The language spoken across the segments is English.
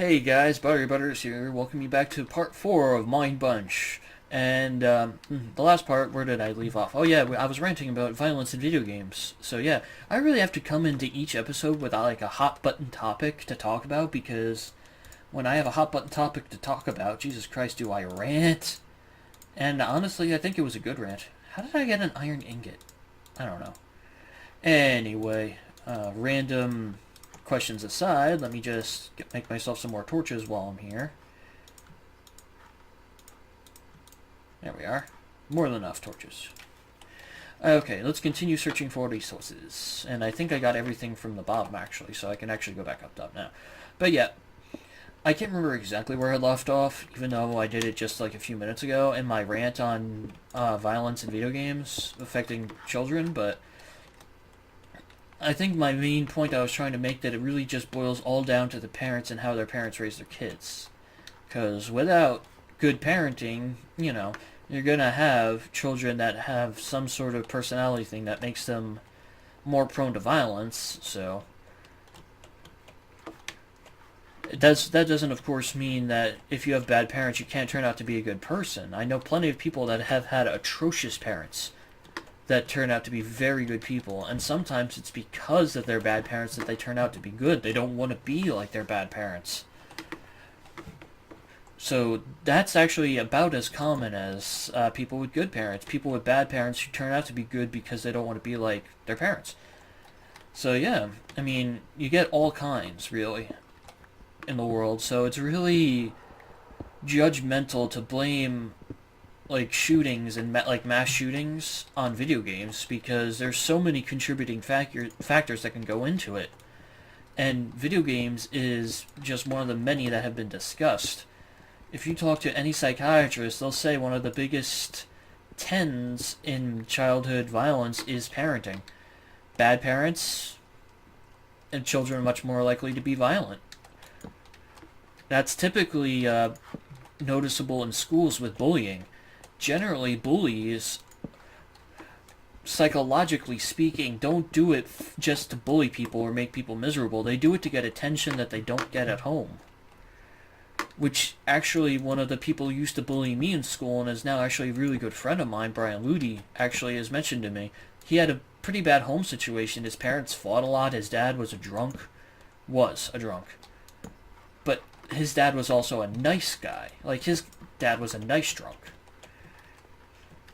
Hey guys, ButteryButters here. Welcome you back to part 4 of Minebunch. And the last part, where did I leave off? Oh yeah, I was ranting about violence in video games. So yeah, I really have to come into each episode with like a hot button topic to talk about, because when I have a hot button topic to talk about, Jesus Christ, do I rant? And honestly, I think it was a good rant. How did I get an iron ingot? I don't know. Anyway, random questions aside, let me just make myself some more torches while I'm here. There we are. More than enough torches. Okay, let's continue searching for resources. And I think I got everything from the bottom, actually, so I can actually go back up top now. But yeah, I can't remember exactly where I left off, even though I did it just like a few minutes ago in my rant on violence in video games affecting children, but I think my main point I was trying to make, that it really just boils all down to the parents and how their parents raise their kids. Because without good parenting, you know, you're going to have children that have some sort of personality thing that makes them more prone to violence, so that doesn't, of course, mean that if you have bad parents, you can't turn out to be a good person. I know plenty of people that have had atrocious parents that turn out to be very good people, and sometimes it's because of their bad parents that they turn out to be good. They don't want to be like their bad parents. So that's actually about as common as people with good parents. People with bad parents who turn out to be good because they don't want to be like their parents. So yeah, I mean, you get all kinds, really, in the world, so it's really judgmental to blame like shootings and like mass shootings on video games, because there's so many contributing factors that can go into it, and video games is just one of the many that have been discussed. If you talk to any psychiatrist, they'll say one of the biggest tens in childhood violence is parenting. Bad parents and children are much more likely to be violent. That's typically noticeable in schools with bullying. Generally, bullies, psychologically speaking, don't do it just to bully people or make people miserable. They do it to get attention that they don't get at home. Which, actually, one of the people who used to bully me in school, and is now actually a really good friend of mine, Brian Ludi, actually has mentioned to me. He had a pretty bad home situation. His parents fought a lot. His dad was a drunk. But his dad was also a nice guy. Like, his dad was a nice drunk.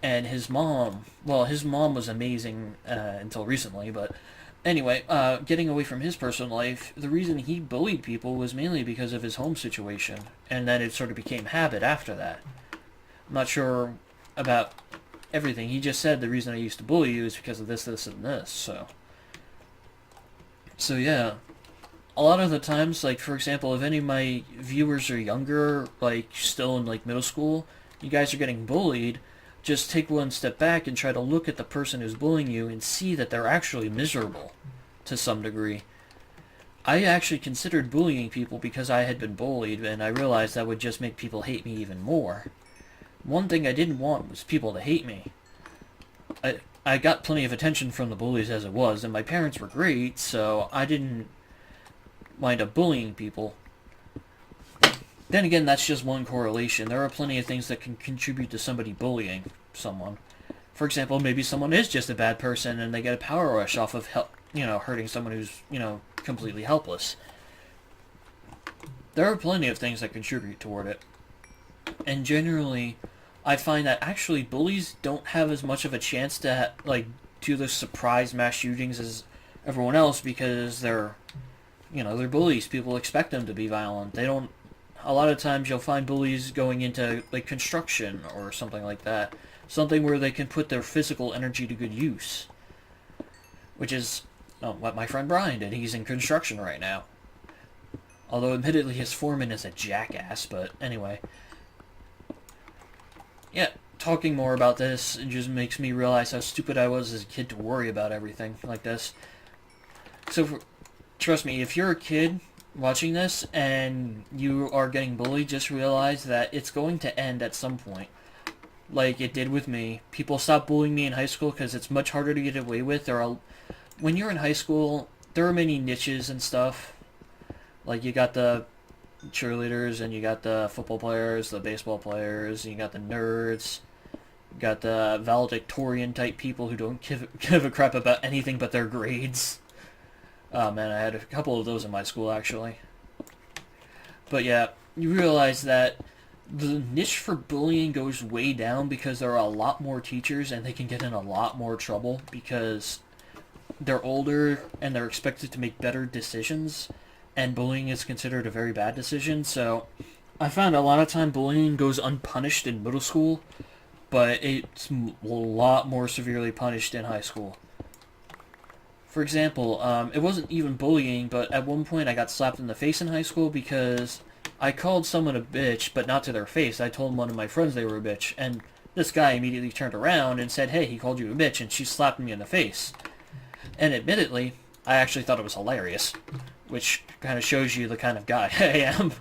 And his mom was amazing until recently, but anyway, getting away from his personal life, the reason he bullied people was mainly because of his home situation, and then it sort of became habit after that. I'm not sure about everything. He just said the reason I used to bully you is because of this, this, and this, So yeah. A lot of the times, like, for example, if any of my viewers are younger, like, still in, like, middle school, you guys are getting bullied, just take one step back and try to look at the person who's bullying you and see that they're actually miserable to some degree. I actually considered bullying people because I had been bullied, and I realized that would just make people hate me even more. One thing I didn't want was people to hate me. I got plenty of attention from the bullies as it was, and my parents were great, so I didn't wind up bullying people. Then again, that's just one correlation. There are plenty of things that can contribute to somebody bullying someone. For example, maybe someone is just a bad person and they get a power rush off of hurting someone who's, completely helpless. There are plenty of things that contribute toward it. And generally, I find that actually bullies don't have as much of a chance to do the surprise mass shootings as everyone else, because they're bullies. People expect them to be violent. They don't. A lot of times you'll find bullies going into, like, construction or something like that. Something where they can put their physical energy to good use. Which is what my friend Brian did. He's in construction right now. Although, admittedly, his foreman is a jackass, but anyway. Yeah, talking more about this, it just makes me realize how stupid I was as a kid to worry about everything like this. So, trust me, if you're a kid watching this and you are getting bullied, just realize that it's going to end at some point. Like it did with me. People stopped bullying me in high school because it's much harder to get away with. When you're in high school, there are many niches and stuff. Like, you got the cheerleaders, and you got the football players, the baseball players, and you got the nerds. You got the valedictorian type people who don't give a crap about anything but their grades. Oh man, I had a couple of those in my school actually. But yeah, you realize that the niche for bullying goes way down because there are a lot more teachers and they can get in a lot more trouble because they're older and they're expected to make better decisions, and bullying is considered a very bad decision. So I found a lot of time bullying goes unpunished in middle school, but it's a lot more severely punished in high school. For example, it wasn't even bullying, but at one point I got slapped in the face in high school because I called someone a bitch, but not to their face. I told one of my friends they were a bitch, and this guy immediately turned around and said, "Hey, he called you a bitch," and she slapped me in the face. And admittedly, I actually thought it was hilarious, which kind of shows you the kind of guy I am.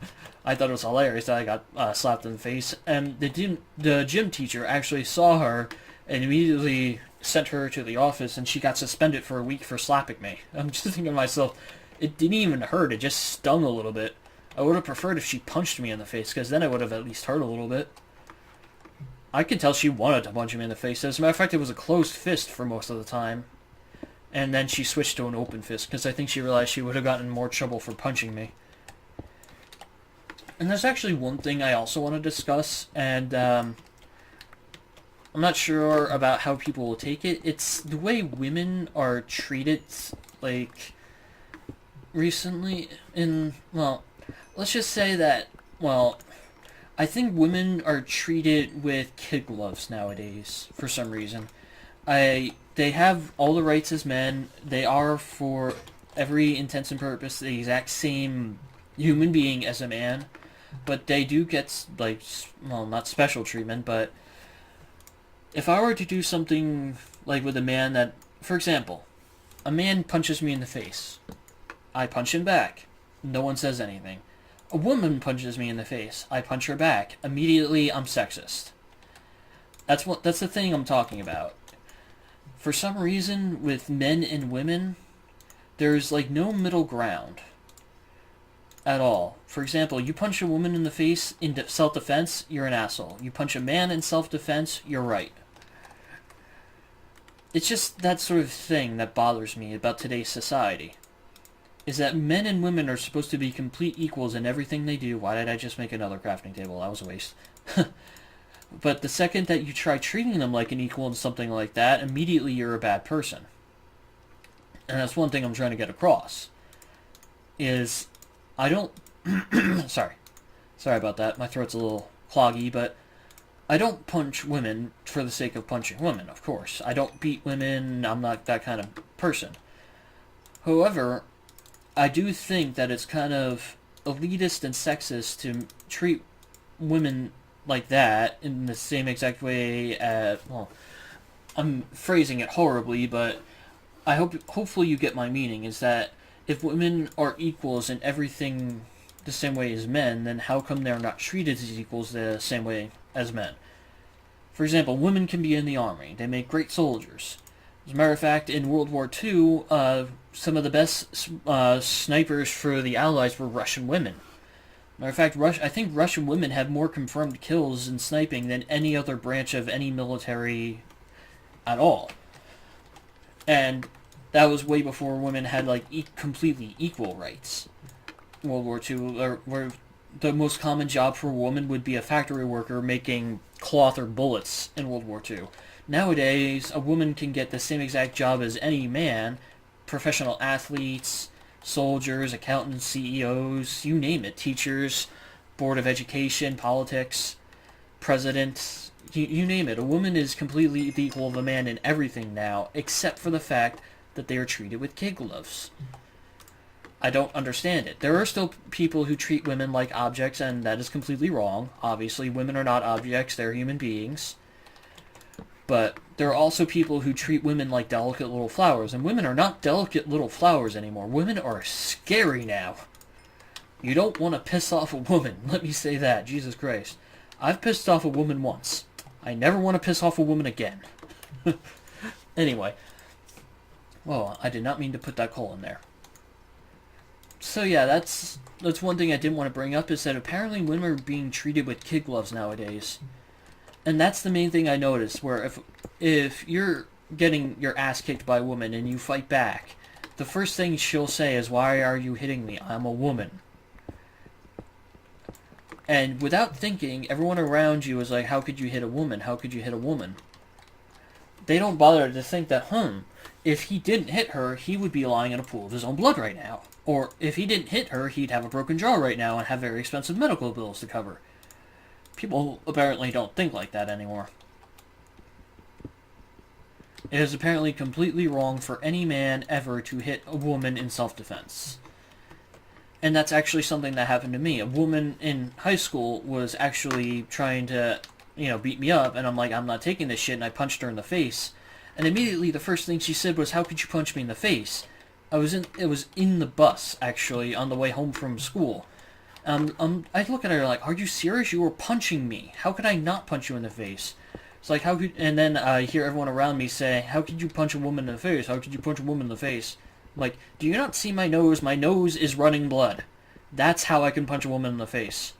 I thought it was hilarious that I got slapped in the face, and the gym teacher actually saw her and immediately sent her to the office, and she got suspended for a week for slapping me. I'm just thinking to myself, it didn't even hurt, it just stung a little bit. I would have preferred if she punched me in the face, because then it would have at least hurt a little bit. I could tell she wanted to punch me in the face. As a matter of fact, it was a closed fist for most of the time. And then she switched to an open fist, because I think she realized she would have gotten in more trouble for punching me. And there's actually one thing I also want to discuss, and I'm not sure about how people will take it. It's the way women are treated, like, recently in, well, let's just say that, well, I think women are treated with kid gloves nowadays, for some reason. They have all the rights as men. They are, for every intents and purpose, the exact same human being as a man. But they do get, like, well, not special treatment, but if I were to do something, like, with a man that, for example, a man punches me in the face. I punch him back. No one says anything. A woman punches me in the face. I punch her back. Immediately, I'm sexist. That's the thing I'm talking about. For some reason, with men and women, there's, like, no middle ground at all. For example, you punch a woman in the face in self-defense, you're an asshole. You punch a man in self-defense, you're right. It's just that sort of thing that bothers me about today's society. Is that men and women are supposed to be complete equals in everything they do. Why did I just make another crafting table? That was a waste. But the second that you try treating them like an equal in something like that, immediately you're a bad person. And that's one thing I'm trying to get across. Is, I don't... Sorry about that. My throat's a little cloggy, but I don't punch women for the sake of punching women, of course. I don't beat women. I'm not that kind of person. However, I do think that it's kind of elitist and sexist to treat women like that in the same exact way as, well, I'm phrasing it horribly, but hopefully you get my meaning, is that if women are equals in everything the same way as men, then how come they're not treated as equals the same way as men? For example, women can be in the army. They make great soldiers. As a matter of fact, in World War II, some of the best snipers for the Allies were Russian women. Matter of fact, I think Russian women have more confirmed kills in sniping than any other branch of any military at all. And that was way before women had, like, completely equal rights. World War II, where the most common job for a woman would be a factory worker making cloth or bullets in World War II. Nowadays, a woman can get the same exact job as any man. Professional athletes, soldiers, accountants, CEOs, you name it. Teachers, Board of Education, politics, president, you name it. A woman is completely the equal of a man in everything now, except for the fact that they are treated with kid gloves. I don't understand it. There are still people who treat women like objects, and that is completely wrong. Obviously, women are not objects, they're human beings. But there are also people who treat women like delicate little flowers, and women are not delicate little flowers anymore. Women are scary now. You don't want to piss off a woman, let me say that, Jesus Christ. I've pissed off a woman once. I never want to piss off a woman again. Anyway. Well, I did not mean to put that coal in there. So yeah, that's one thing I didn't want to bring up, is that apparently women are being treated with kid gloves nowadays. And that's the main thing I noticed, where if you're getting your ass kicked by a woman and you fight back, the first thing she'll say is, "Why are you hitting me? I'm a woman." And without thinking, everyone around you is like, "How could you hit a woman? How could you hit a woman?" They don't bother to think that, if he didn't hit her, he would be lying in a pool of his own blood right now. Or if he didn't hit her, he'd have a broken jaw right now and have very expensive medical bills to cover. People apparently don't think like that anymore. It is apparently completely wrong for any man ever to hit a woman in self-defense. And that's actually something that happened to me. A woman in high school was actually trying to, beat me up, and I'm like, "I'm not taking this shit," and I punched her in the face. And immediately the first thing she said was, "How could you punch me in the face?" It was in the bus, actually, on the way home from school. I look at her like, "Are you serious? You were punching me. How could I not punch you in the face?" It's like, how could... And then I hear everyone around me say, "How could you punch a woman in the face? How could you punch a woman in the face?" I'm like, "Do you not see my nose? My nose is running blood. That's how I can punch a woman in the face."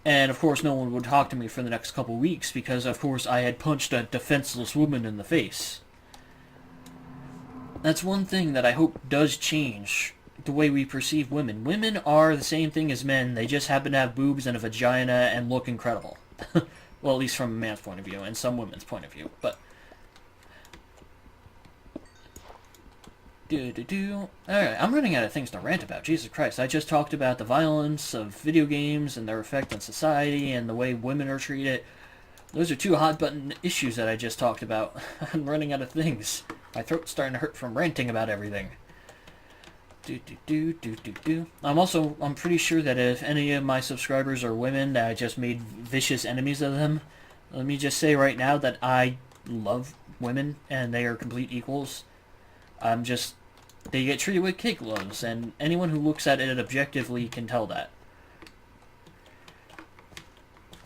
And, of course, no one would talk to me for the next couple weeks because, of course, I had punched a defenseless woman in the face. That's one thing that I hope does change the way we perceive women. Women are the same thing as men. They just happen to have boobs and a vagina and look incredible. Well, at least from a man's point of view and some women's point of view. But Alright, I'm running out of things to rant about. Jesus Christ. I just talked about the violence of video games and their effect on society and the way women are treated. Those are two hot-button issues that I just talked about. I'm running out of things. My throat's starting to hurt from ranting about everything. I'm pretty sure that if any of my subscribers are women, that I just made vicious enemies of them. Let me just say right now that I love women, and they are complete equals. They get treated with kid gloves, and anyone who looks at it objectively can tell that.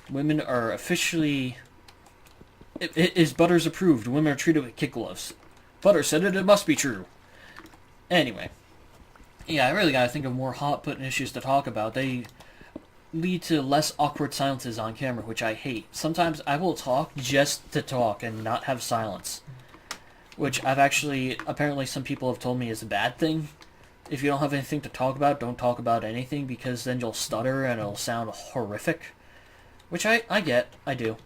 Women are officially... It is Butters approved. Women are treated with kid gloves. Butter said it must be true. Anyway. Yeah, I really gotta think of more hot-button issues to talk about. They lead to less awkward silences on camera, which I hate. Sometimes I will talk just to talk and not have silence. Which apparently some people have told me is a bad thing. If you don't have anything to talk about, don't talk about anything, because then you'll stutter and it'll sound horrific. Which I get, I do.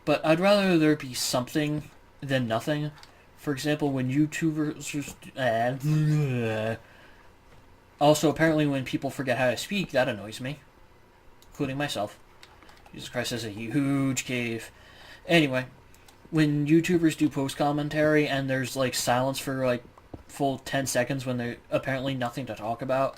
But I'd rather there be something than nothing. For example, when YouTubers... Also, apparently when people forget how to speak, that annoys me. Including myself. Jesus Christ, that's a huge cave. Anyway, when YouTubers do post-commentary and there's, like, silence for, like, full 10 seconds when there's apparently nothing to talk about,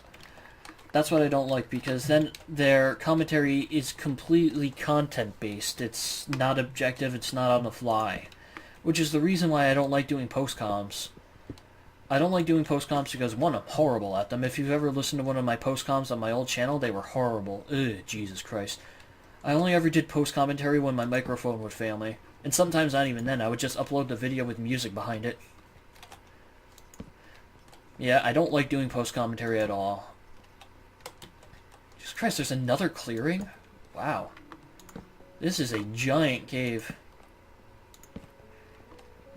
that's what I don't like, because then their commentary is completely content-based. It's not objective, it's not on the fly. Which is the reason why I don't like doing post-coms. I don't like doing post-coms because, one, I'm horrible at them. If you've ever listened to one of my post-coms on my old channel, they were horrible. Ugh, Jesus Christ. I only ever did post-commentary when my microphone would fail me. And sometimes not even then. I would just upload the video with music behind it. Yeah, I don't like doing post-commentary at all. Jesus Christ, there's another clearing? Wow. This is a giant cave.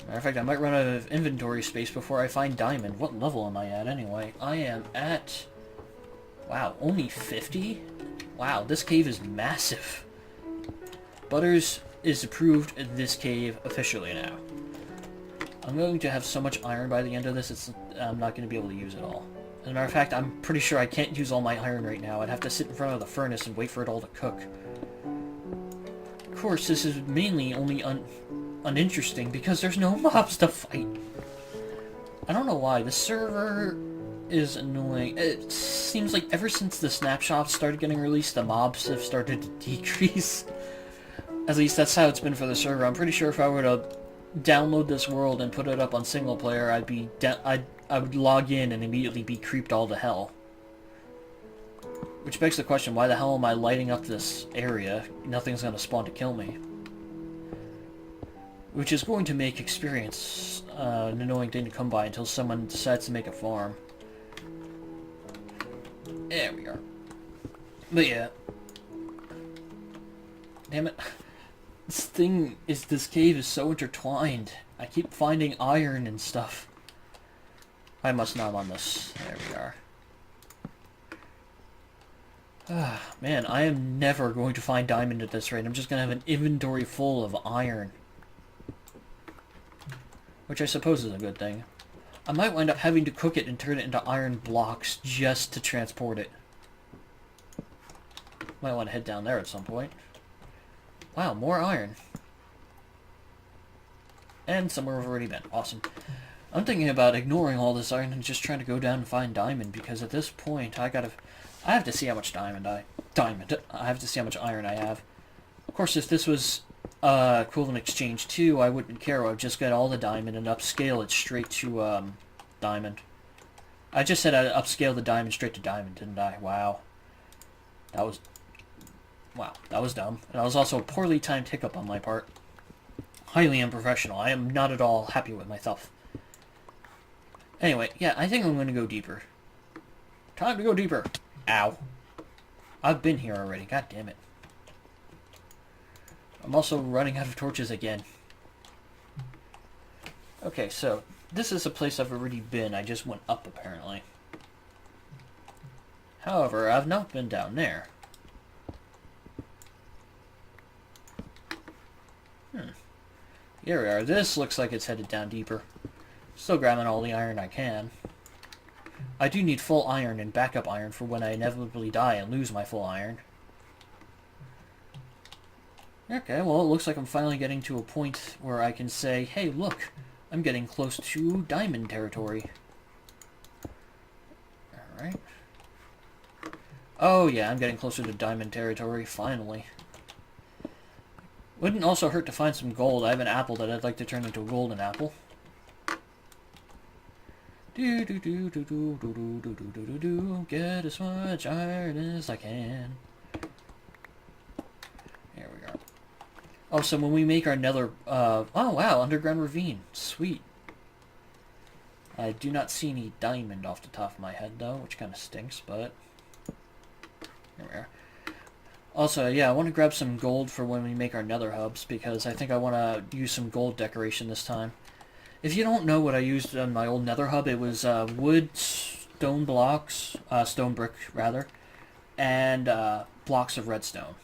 Matter of fact, I might run out of inventory space before I find diamond. What level am I at anyway? I am at... Wow, only 50? Wow, this cave is massive. Butters is approved in this cave officially now. I'm going to have so much iron by the end of this, I'm not going to be able to use it all. As a matter of fact, I'm pretty sure I can't use all my iron right now. I'd have to sit in front of the furnace and wait for it all to cook. Of course, this is mainly only uninteresting because there's no mobs to fight. I don't know why. The server is annoying. It seems like ever since the snapshots started getting released, the mobs have started to decrease. At least that's how it's been for the server. I'm pretty sure if I were to download this world and put it up on single player, I would log in and immediately be creeped all to hell. Which begs the question, why the hell am I lighting up this area? Nothing's gonna spawn to kill me. which is going to make experience an annoying thing to come by until someone decides to make a farm. There we are. But yeah. Damn it. This cave is so intertwined. I keep finding iron and stuff. I must not on this. There we are. Man, I am never going to find diamond at this rate. I'm just going to have an inventory full of iron. Which I suppose is a good thing. I might wind up having to cook it and turn it into iron blocks just to transport it. Might want to head down there at some point. Wow, more iron. And somewhere we've already been. Awesome. I'm thinking about ignoring all this iron and just trying to go down and find diamond, because at this point I have to see how much I have to see how much iron I have. Of course, if this was equivalent exchange 2, I wouldn't care. I would just get all the diamond and upscale it straight to diamond. I just said I'd upscale the diamond straight to diamond, didn't I? Wow. That was dumb. And that was also a poorly timed hiccup on my part. Highly unprofessional. I am not at all happy with myself. Anyway, yeah, I think I'm going to go deeper. Time to go deeper. Ow. I've been here already. God damn it. I'm also running out of torches again. Okay, so this is a place I've already been. I just went up, apparently. However, I've not been down there. Here we are. This looks like it's headed down deeper. Still grabbing all the iron I can. I do need full iron and backup iron for when I inevitably die and lose my full iron. Okay, well, it looks like I'm finally getting to a point where I can say, hey, look, I'm getting close to diamond territory. Alright. Oh, yeah, I'm getting closer to diamond territory, finally. Wouldn't also hurt to find some gold. I have an apple that I'd like to turn into a golden apple. Do do do do do do do do do do do. Get as much iron as I can. There we are. Oh, so when we make our nether, oh wow, underground ravine, sweet. I do not see any diamond off the top of my head though, which kind of stinks, but there we are. Also, yeah, I want to grab some gold for when we make our nether hubs, because I think I want to use some gold decoration this time. If you don't know what I used on my old nether hub, it was wood, stone blocks, stone brick rather, and blocks of redstone.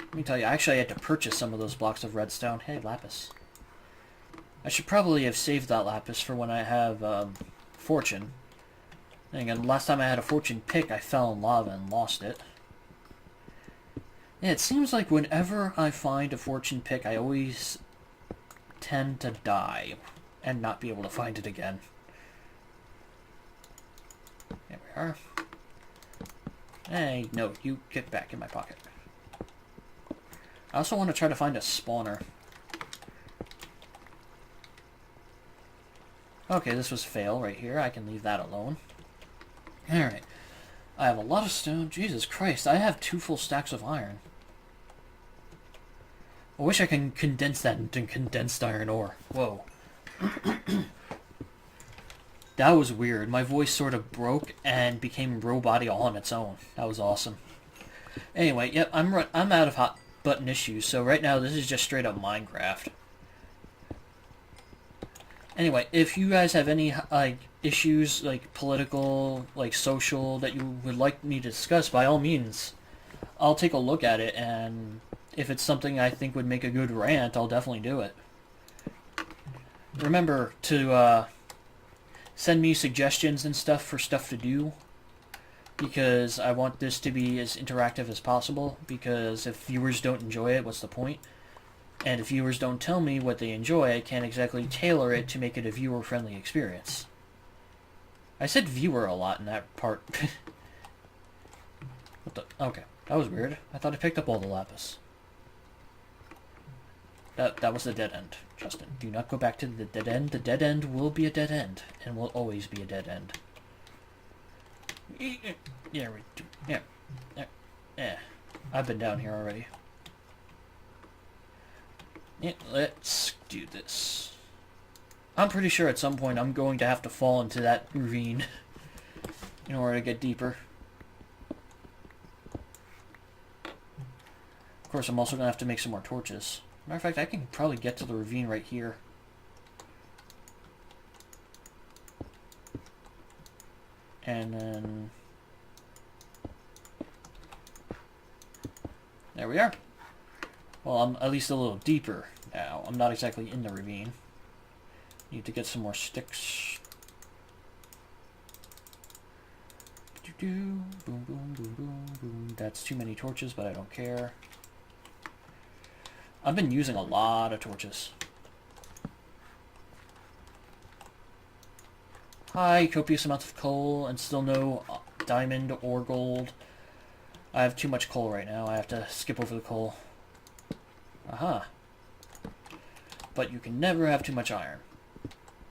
Let me tell you, actually I had to purchase some of those blocks of redstone. Hey, lapis. I should probably have saved that lapis for when I have fortune. And again, last time I had a fortune pick, I fell in lava and lost it. Yeah, it seems like whenever I find a fortune pick, I always tend to die and not be able to find it again. There we are. Hey, no, you get back in my pocket. I also want to try to find a spawner. Okay, this was fail right here. I can leave that alone. Alright. I have a lot of stone. Jesus Christ, I have 2 full stacks of iron. I wish I can condense that into condensed iron ore. Whoa. That was weird. My voice sort of broke and became robot-y all on its own. That was awesome. Anyway, yep, I'm out of hot button issues, so right now this is just straight up Minecraft. Anyway, if you guys have any issues, like political, like social, that you would like me to discuss, by all means, I'll take a look at it, and if it's something I think would make a good rant, I'll definitely do it. Remember to send me suggestions and stuff for stuff to do, because I want this to be as interactive as possible, because if viewers don't enjoy it, what's the point? And if viewers don't tell me what they enjoy, I can't exactly tailor it to make it a viewer-friendly experience. I said viewer a lot in that part. What the? Okay, that was weird. I thought I picked up all the lapis. That was the dead end, Justin. Do not go back to the dead end. The dead end will be a dead end, and will always be a dead end. Yeah, yeah. I've been down here already. Yeah, let's do this. I'm pretty sure at some point I'm going to have to fall into that ravine in order to get deeper. Of course, I'm also going to have to make some more torches. Matter of fact, I can probably get to the ravine right here. And then... there we are. Well, I'm at least a little deeper now. I'm not exactly in the ravine. Need to get some more sticks. Boom, boom, boom, boom, boom. That's too many torches, but I don't care. I've been using a lot of torches. Hi, copious amounts of coal and still no diamond or gold. I have too much coal right now. I have to skip over the coal. Aha. But you can never have too much iron.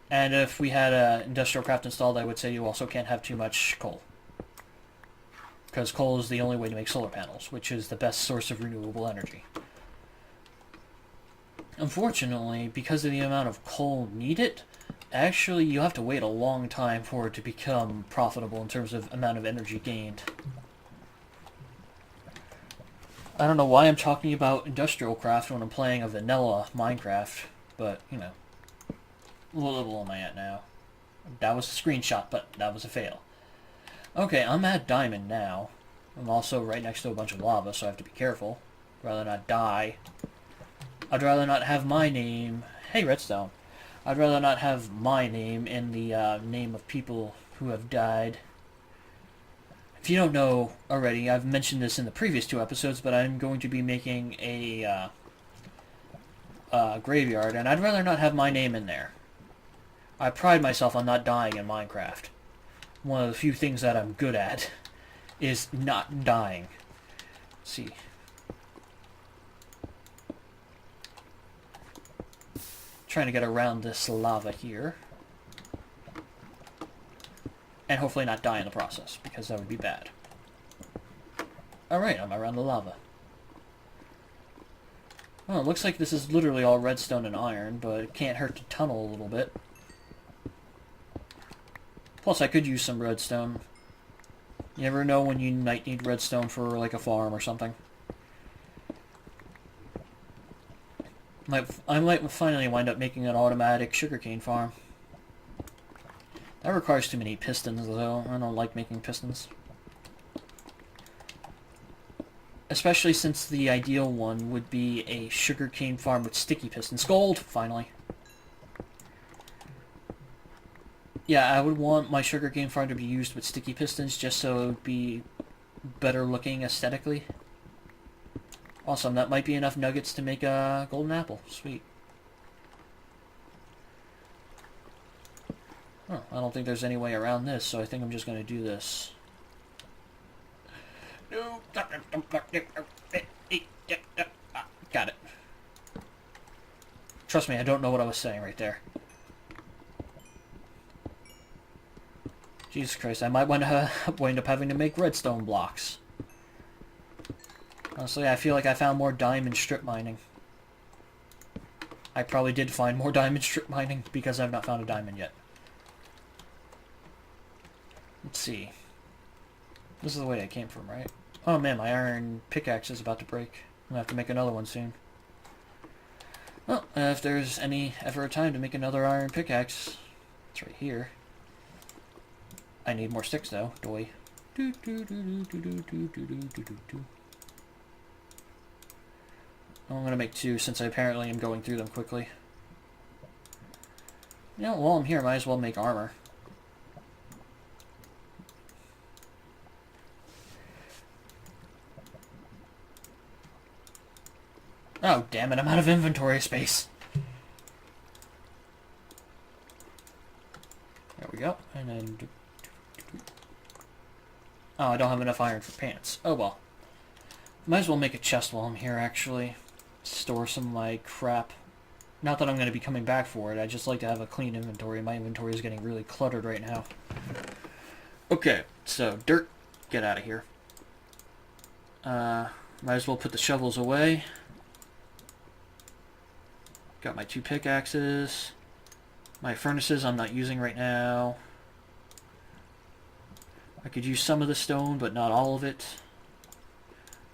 And if we had an industrial craft installed, I would say you also can't have too much coal. Because coal is the only way to make solar panels, which is the best source of renewable energy. Unfortunately, because of the amount of coal needed, actually you have to wait a long time for it to become profitable in terms of amount of energy gained. I don't know why I'm talking about industrial craft when I'm playing a vanilla Minecraft, but, you know. What level am I at now? That was a screenshot, but that was a fail. Okay, I'm at diamond now. I'm also right next to a bunch of lava, so I have to be careful. I'd rather not die. I'd rather not have my name... Hey, redstone. I'd rather not have my name in the name of people who have died. If you don't know already, I've mentioned this in the previous 2 episodes, but I'm going to be making a graveyard, and I'd rather not have my name in there. I pride myself on not dying in Minecraft. One of the few things that I'm good at is not dying. Let's see. Trying to get around this lava here. And hopefully not die in the process, because that would be bad. Alright, I'm around the lava. Well, it looks like this is literally all redstone and iron, but it can't hurt to tunnel a little bit. Plus, I could use some redstone. You never know when you might need redstone for, like, a farm or something. I might finally wind up making an automatic sugarcane farm. That requires too many pistons, though. I don't like making pistons. Especially since the ideal one would be a sugarcane farm with sticky pistons. Gold, finally. Yeah, I would want my sugarcane farm to be used with sticky pistons just so it would be better looking aesthetically. Awesome, that might be enough nuggets to make a golden apple. Sweet. Oh, I don't think there's any way around this, so I think I'm just going to do this. No. Got it. Trust me, I don't know what I was saying right there. Jesus Christ, I might wind up having to make redstone blocks. Honestly, I feel like I found more diamond strip mining. I probably did find more diamond strip mining because I've not found a diamond yet. Let's see. This is the way I came from, right? Oh man, my iron pickaxe is about to break. I'm gonna have to make another one soon. Well, if there's ever a time to make another iron pickaxe, it's right here. I need more sticks though, doy. I'm gonna make 2 since I apparently am going through them quickly. You know, while I'm here, I might as well make armor. Oh, damn it, I'm out of inventory space. There we go. And then... oh, I don't have enough iron for pants. Oh well. Might as well make a chest while I'm here, actually. Store some of my crap. Not that I'm going to be coming back for it, I just like to have a clean inventory. My inventory is getting really cluttered right now. Okay, so dirt, get out of here. Might as well put the shovels away. Got my 2 pickaxes. My furnaces I'm not using right now. I could use some of the stone, but not all of it.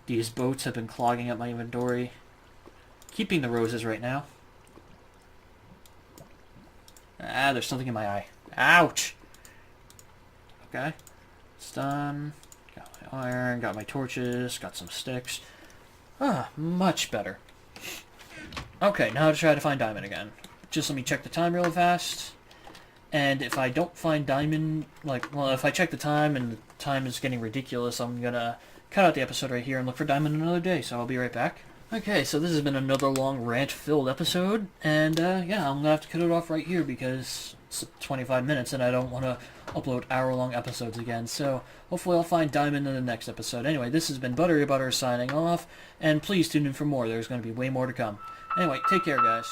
These boats have been clogging up my inventory. Keeping the roses right now. Ah, there's something in my eye. Ouch! Okay. It's done. Got my iron, got my torches, got some sticks. Ah, much better. Okay, now to try to find diamond again. Just let me check the time real fast. And if I don't find diamond, if I check the time and the time is getting ridiculous, I'm gonna cut out the episode right here and look for diamond another day, so I'll be right back. Okay, so this has been another long rant-filled episode, and yeah, I'm gonna have to cut it off right here because it's 25 minutes and I don't want to upload hour-long episodes again, so hopefully I'll find diamond in the next episode. Anyway, this has been ButteryButters signing off, and please tune in for more. There's going to be way more to come. Anyway, take care, guys.